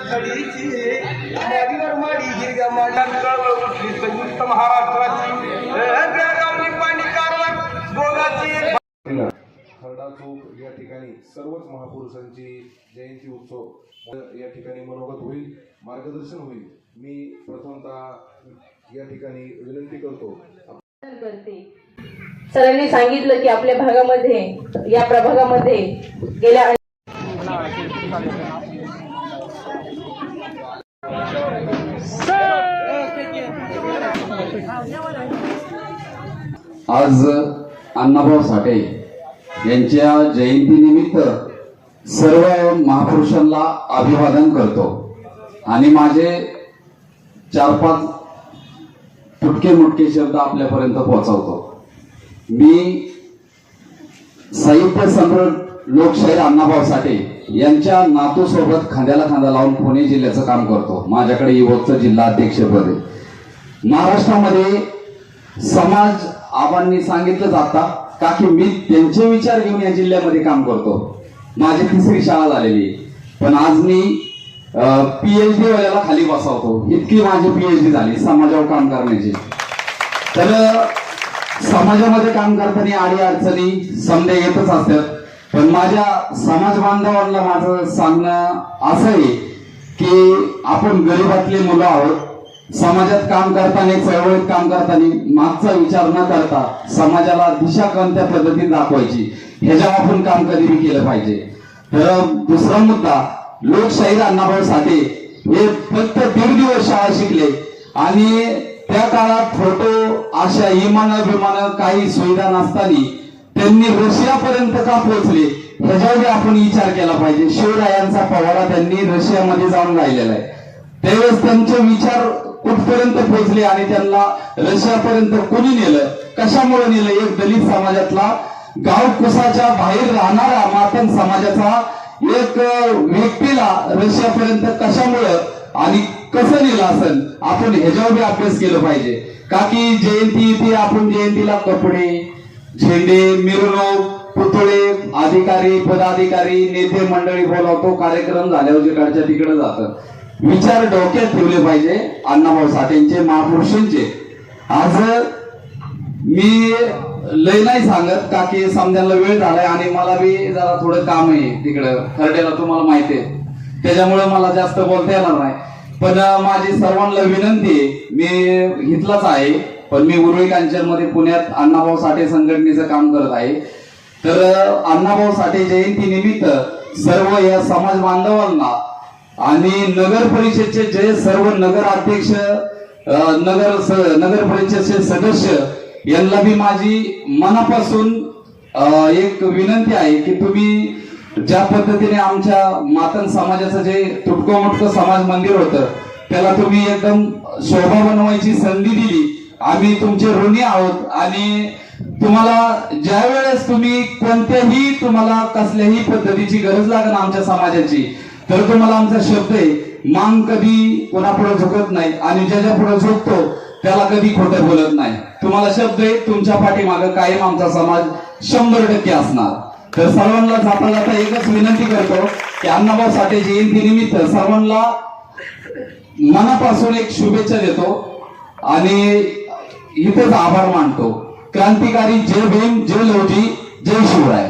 खडीची माडीवर माडी गिरग्या माड्यांकळ उठली संयुक्त महाराष्ट्राची बेळगावची पाणी कारवाई गोगाची हरडा चौक या ठिकाणी सर्वच महापुरुषांची जयंती उत्सव या ठिकाणी मनोगत होईल, मार्गदर्शन होईल। मी प्रथमतः या ठिकाणी विनंती करतो सरांनी सांगितलं की आपल्या भागामध्ये या प्रभागामध्ये गेल्या आज अण्णाभाऊ साठे यांच्या जयंतीनिमित्त सर्व महापुरुषांना अभिवादन करतो आणि माझे 4-5 तुटके मुटके शब्द आपल्यापर्यंत पोहोचवतो। मी साहित्य सम्राट लोकशाहीर अण्णाभाऊ साठे यांच्या नातूसोबत खांद्याला खांदा लावून पुणे जिल्ह्याचं काम करतो। माझ्याकडे युवकचं जिल्हा अध्यक्षपद आहे। महाराष्ट्रामध्ये समाज आबांनी सांगितलं जातं का की मी त्यांचे विचार घेऊन या जिल्ह्यामध्ये काम करतो। माझी 3री शाळा झालेली, पण आज मी PhD वाल्याला खाली बसवतो, इतकी माझी PhD झाली समाजावर काम करण्याची। तर समाजामध्ये काम करताना आडी अडचणी समजा येतच असतात, पण माझ्या समाज बांधवांना माझं सांगणं असं आहे की आपण गरीबातले मुलं आहोत। समाजात काम करताना, चळवळीत काम करताना मागचा विचार न करता समाजाला दिशा कोणत्या पद्धतीने दाखवायची ह्याच्यावर आपण काम कधी केलं पाहिजे। तर दुसरा मुद्दा, लोकशाहीर अण्णाभाऊ साठे हे फक्त 1.5 दिवस शाळा शिकले आणि त्या काळात फोटो अशा विमान काही सुविधा नसताना त्यांनी रशियापर्यंत का पोहोचले ह्याच्यावर आपण विचार केला पाहिजे। शिवरायांचा पवाडा त्यांनी रशियामध्ये जाऊन राहिलेला आहे, त्यावेळेस त्यांचे विचार कुठपर्यंत पोहोचले आणि त्यांना रशियापर्यंत कोणी नेलं, कशामुळे नेलं। एक दलित समाजातला गाव कुसाच्या बाहेर राहणारा मातंग समाजाचा एक व्यक्तीला रशियापर्यंत कशामुळे आणि कसं नेलं असेल, आपण ह्याच्यावर अभ्यास केला पाहिजे। का की जयंती येते, आपण जयंतीला कपडे, झेंडे, मिरवणूक, पुतळे, अधिकारी, पदाधिकारी, नेते मंडळी बोलावतो, कार्यक्रम झाल्यावर जिकडच्या तिकडे जातं। विचार डोक्यात ठेवले पाहिजे अण्णाभाऊ साठेंचे, महापुरुषांचे। आज मी लय नाही सांगत का की समजायला वेळ झालाय आणि मला बी जरा थोडं काम आहे तिकडं खरड्याला, तुम्हाला माहिती आहे, त्याच्यामुळे मला जास्त बोलता येणार नाही। पण माझी सर्वांना विनंती आहे, मी इथलाच आहे पण मी उरुळी कांचनमध्ये पुण्यात अण्णाभाऊ साठे संघटनेचं काम करत आहे। तर अण्णाभाऊ साठे जयंती निमित्त सर्व या समाज बांधवांना आणि नगर परिषदेचे जे सर्व नगराध्यक्ष, नगर परिषदेचे सदस्य यांना बी माझी मनापासून एक विनंती आहे की तुम्ही ज्या पद्धतीने आमच्या मातंग समाजाचं जे तुटकं मुटकं समाज मंदिर होतं त्याला तुम्ही एकदम शोभा बनवायची संधी दिली, आम्ही तुमचे ऋणी आहोत। आणि तुम्हाला ज्या वेळेस तुम्ही कोणत्याही तुम्हाला कसल्याही पद्धतीची गरज लागेल आमच्या समाजाची, तर तुम्हाला आमचा शब्द आहे, मांग कधी कोणापुढे झुकत नाही आणि ज्याच्या पुढे झुकतो त्याला कधी खोटं बोलत नाही। तुम्हाला शब्द आहे, तुमच्या पाठीमागे कायम आमचा समाज 100% असणार। तर सर्वांना जाता जाता एकच विनंती करतो की अण्णाभाऊ साठे जयंती निमित्त सर्वांना मनापासून एक शुभेच्छा देतो आणि इथेच आभार मानतो। क्रांतिकारी जय भीम, जय लवजी, जय शिवराय।